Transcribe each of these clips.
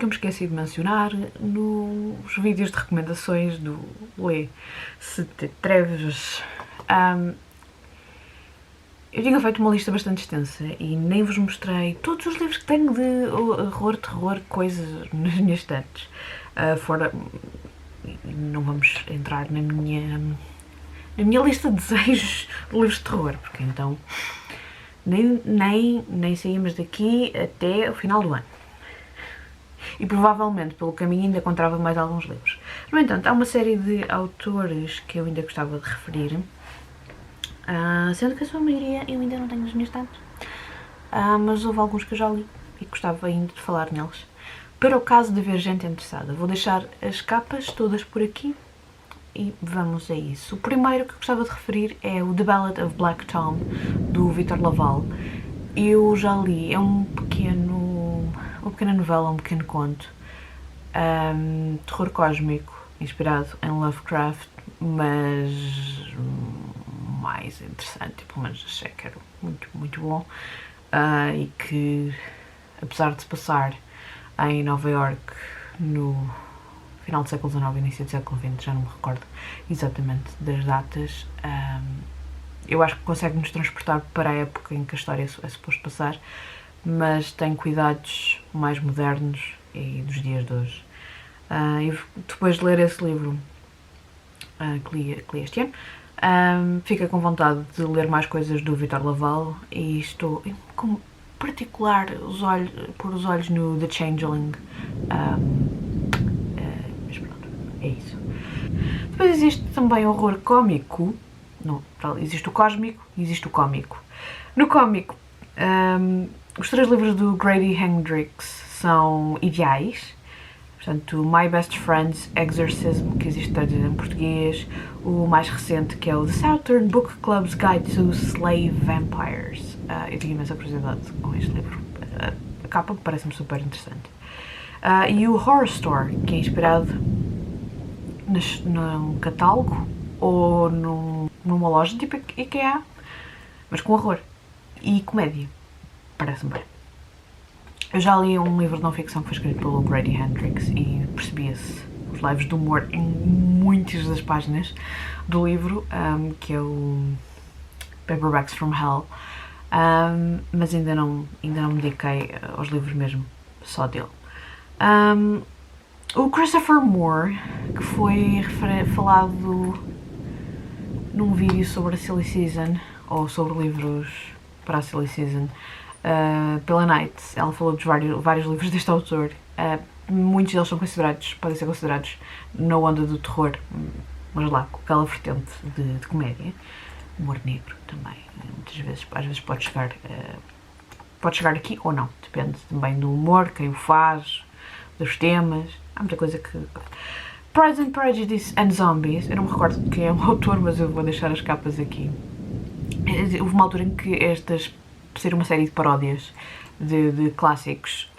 que eu me esqueci de mencionar nos vídeos de recomendações do Lê Se Te Atreves. Eu tinha feito uma lista bastante extensa e nem vos mostrei todos os livros que tenho de horror, terror, coisas nas minhas estantes. Fora... Não vamos entrar na minha lista de desejos de livros de terror, porque então nem saímos daqui até o final do ano. E provavelmente pelo caminho ainda encontrava mais alguns livros. No entanto, há uma série de autores que eu ainda gostava de referir, sendo que a sua maioria eu ainda não tenho nas minhas estantes, mas houve alguns que eu já li e gostava ainda de falar neles. Para o caso de haver gente interessada, vou deixar as capas todas por aqui e vamos a isso. O primeiro que eu gostava de referir é o The Ballad of Black Tom, do Victor Laval. Eu já li, é uma pequena novela, um pequeno conto, terror cósmico, inspirado em Lovecraft, mas mais interessante, pelo menos achei que era muito, muito bom, e que, apesar de se passar em Nova Iorque no final do século XIX e início do século XX, já não me recordo exatamente das datas, eu acho que consegue nos transportar para a época em que a história é suposto passar, mas tem cuidados mais modernos e dos dias de hoje. E depois de ler esse livro, que li este ano, fica com vontade de ler mais coisas do Victor Laval e estou com particular pôr os olhos no The Changeling, mas pronto, é isso. Depois existe também horror cómico. Não, existe o cósmico e existe o cómico. No cómico, os 3 livros do Grady Hendrix são ideais. Portanto, My Best Friend's Exorcism, que existe traduzido em português, o mais recente, que é o The Southern Book Club's Guide to Slave Vampires. Eu tinha imensa curiosidade com este livro. A capa parece-me super interessante. E o Horror Store, que é inspirado num catálogo ou numa loja tipo IKEA, mas com horror e comédia. Parece-me bem. Eu já li um livro de não-ficção que foi escrito pelo Grady Hendrix e percebia-se os leves de humor em muitas das páginas do livro, que é o Paperbacks from Hell, mas ainda não me dediquei aos livros mesmo, só dele. O Christopher Moore, que foi falado num vídeo sobre a Silly Season, ou sobre livros para a Silly Season, pela Night. Ela falou de vários livros deste autor. Muitos deles podem ser considerados na onda do terror, mas lá, com aquela vertente de comédia. Humor negro também, muitas vezes, às vezes pode chegar aqui ou não, depende também do humor, quem o faz, dos temas, há muita coisa que... Pride and Prejudice and Zombies, eu não me recordo de quem é o autor, mas eu vou deixar as capas aqui. Houve uma altura em que estas ser uma série de paródias de clássicos,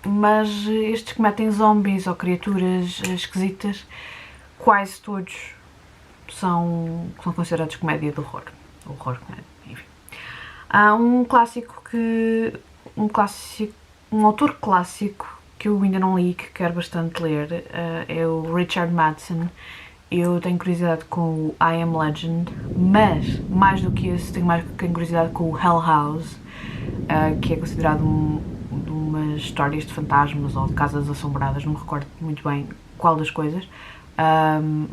mas estes que metem zombies ou criaturas esquisitas, quase todos são considerados comédia de horror. Horror, comédia, enfim. Há um autor clássico que eu ainda não li, que quero bastante ler, é o Richard Madsen. Eu tenho curiosidade com o I Am Legend, mas, mais do que esse, tenho curiosidade com o Hell House, que é considerado de umas histórias de fantasmas ou de casas assombradas, não me recordo muito bem qual das coisas,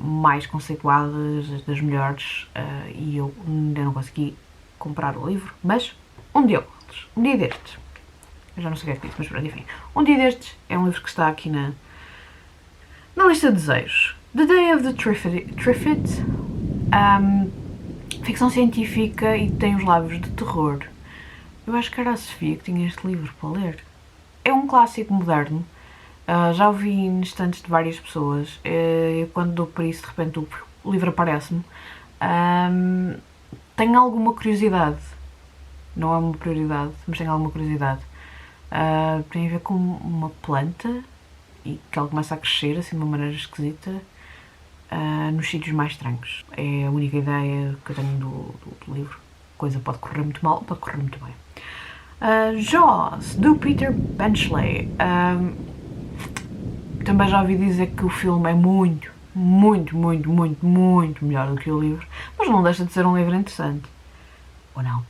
mais conceituadas, das melhores, e eu ainda não consegui comprar o livro, mas um dia destes, eu já não sei o que é que disse, mas pronto, enfim, um dia destes é um livro que está aqui na lista de desejos. The Day of the Triffids, ficção científica e tem os lábios de terror. Eu acho que era a Sofia que tinha este livro para ler. É um clássico moderno, já o vi em estantes de várias pessoas. Quando dou por isso, de repente o livro aparece-me. Tenho alguma curiosidade, não é uma prioridade, mas tenho alguma curiosidade. Tem a ver com uma planta e que ela começa a crescer assim de uma maneira esquisita nos sítios mais estranhos. É a única ideia que eu tenho do livro. A coisa pode correr muito mal, pode correr muito bem. Jaws, do Peter Benchley. Também já ouvi dizer que o filme é muito melhor do que o livro, mas não deixa de ser um livro interessante. Ou não?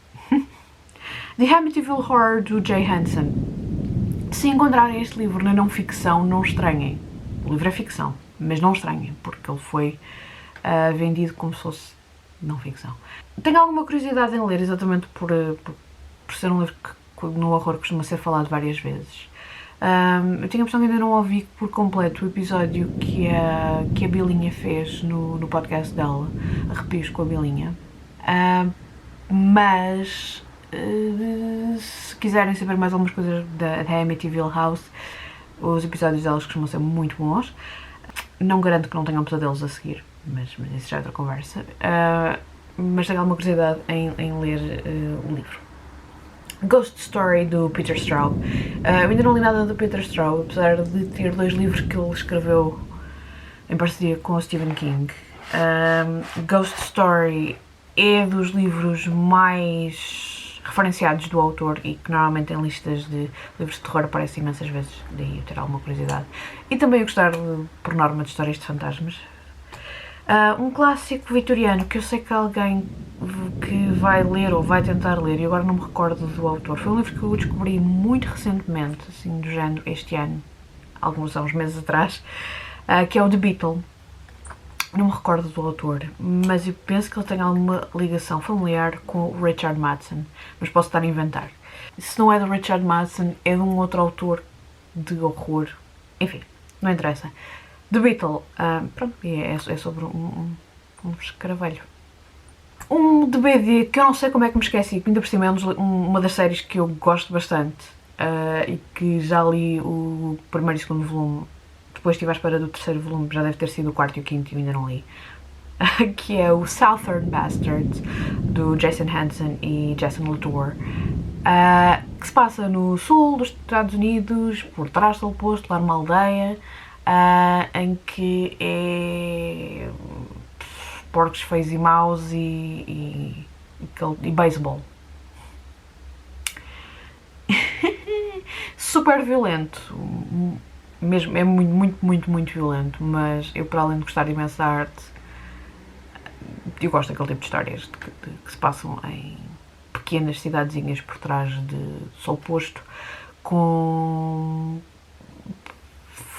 The Amityville Horror, do Jay Hansen. Se encontrarem este livro na não ficção, não estranhem. O livro é ficção, mas não estranhem, porque ele foi vendido como se fosse não ficção. Tenho alguma curiosidade em ler, exatamente por ser um livro que no horror costuma ser falado várias vezes. Eu tinha a impressão que ainda não ouvi por completo o episódio que a Bilinha fez no podcast dela, Arrepios com a Bilinha. Mas se quiserem saber mais algumas coisas da Amityville House, os episódios delas costumam ser muito bons. Não garanto que não tenham pesadelos a seguir, mas isso já é outra conversa. Mas tenho alguma curiosidade em ler o livro. Ghost Story, do Peter Straub. Eu ainda não li nada do Peter Straub, apesar de ter 2 livros que ele escreveu em parceria com o Stephen King. Ghost Story é dos livros mais referenciados do autor e que normalmente em listas de livros de terror aparece imensas vezes, daí eu ter alguma curiosidade. E também eu gostar, por norma, de histórias de fantasmas. Um clássico vitoriano que eu sei que alguém que vai ler ou vai tentar ler, e agora não me recordo do autor, foi um livro que eu descobri muito recentemente, assim do género, este ano, há uns meses atrás, que é o The Beetle. Não me recordo do autor, mas eu penso que ele tem alguma ligação familiar com o Richard Madsen, mas posso estar a inventar. Se não é do Richard Madsen, é de um outro autor de horror, enfim, não interessa. The Beetle, pronto, é sobre um escaravelho. Um de BD que eu não sei como é que me esqueci, que ainda por cima é uma das séries que eu gosto bastante e que já li o primeiro e segundo volume, depois estive à espera do terceiro volume, já deve ter sido o quarto e o quinto e eu ainda não li, que é o Southern Bastards, do Jason Hansen e Jason Latour, que se passa no sul dos Estados Unidos, por trás do posto, lá numa aldeia, em que é porcos feios e maus e beisebol. Super violento, mesmo, é muito violento, mas eu, para além de gostar imenso da arte, eu gosto daquele tipo de histórias que se passam em pequenas cidadezinhas por trás de sol posto, com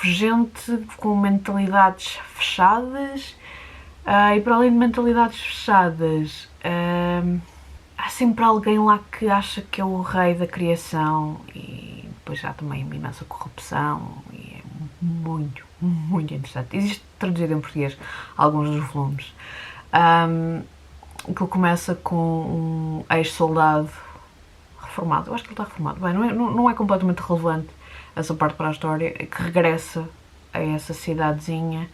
gente com mentalidades fechadas, e para além de mentalidades fechadas, há sempre alguém lá que acha que é o rei da criação, e depois há também uma imensa corrupção e é muito interessante. Existe traduzido em português alguns dos volumes. Que começa com um ex-soldado reformado, eu acho que ele está reformado, bem, não é completamente relevante essa parte para a história, que regressa a essa cidadezinha,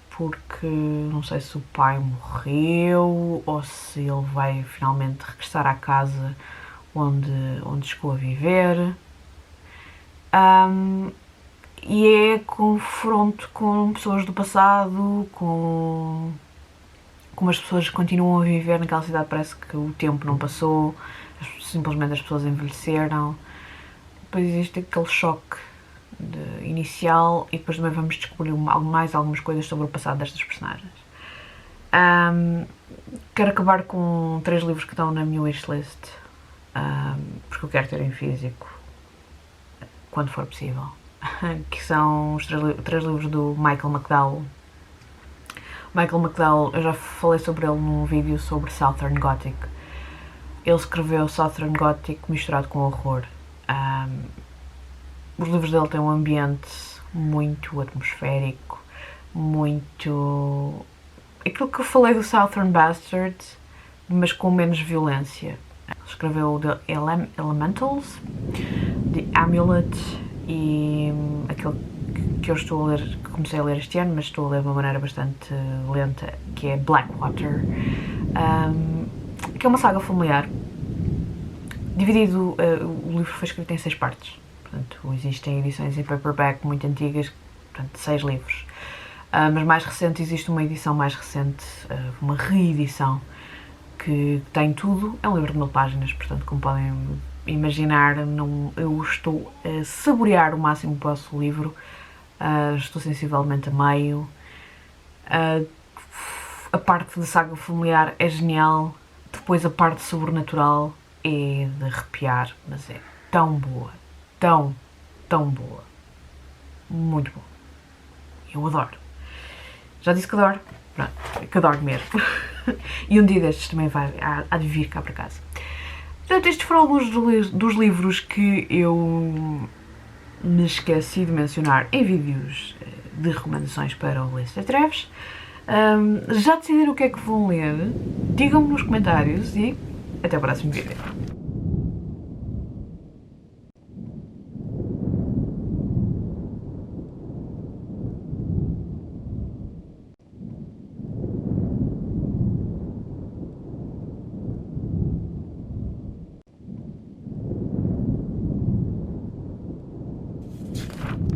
porque não sei se o pai morreu ou se ele vai finalmente regressar à casa onde chegou a viver, e é confronto com pessoas do passado, com como as pessoas continuam a viver naquela cidade, parece que o tempo não passou, simplesmente as pessoas envelheceram. Depois existe aquele choque inicial e depois também vamos descobrir mais algumas coisas sobre o passado destas personagens. Quero acabar com 3 livros que estão na minha wishlist, porque eu quero ter em físico quando for possível, que são os 3 livros do Michael McDowell. Michael McDowell, eu já falei sobre ele num vídeo sobre Southern Gothic. Ele escreveu Southern Gothic misturado com horror. Os livros dele têm um ambiente muito atmosférico, muito... aquilo que eu falei do Southern Bastards, mas com menos violência. Ele escreveu The Elementals, The Amulet e aquele que eu estou a ler, que comecei a ler este ano, mas estou a ler de uma maneira bastante lenta, que é Blackwater, que é uma saga familiar. Dividido, o livro foi escrito em 6 partes, portanto existem edições em paperback muito antigas, portanto 6 livros, mas mais recente, existe uma edição mais recente, uma reedição, que tem tudo. É um livro de 1000 páginas, portanto, como podem imaginar, eu estou a saborear o máximo que posso o livro. Estou sensivelmente a meio. A parte da saga familiar é genial. Depois a parte sobrenatural é de arrepiar, mas é tão boa, tão boa, muito boa. Eu adoro. Já disse que adoro, pronto, que adoro mesmo. E um dia destes também há de vir cá para casa. Portanto, estes foram alguns dos livros que eu me esqueci de mencionar em vídeos de recomendações para o Lista Treves. Já decidiram o que é que vão ler? Digam-me nos comentários e até o próximo vídeo.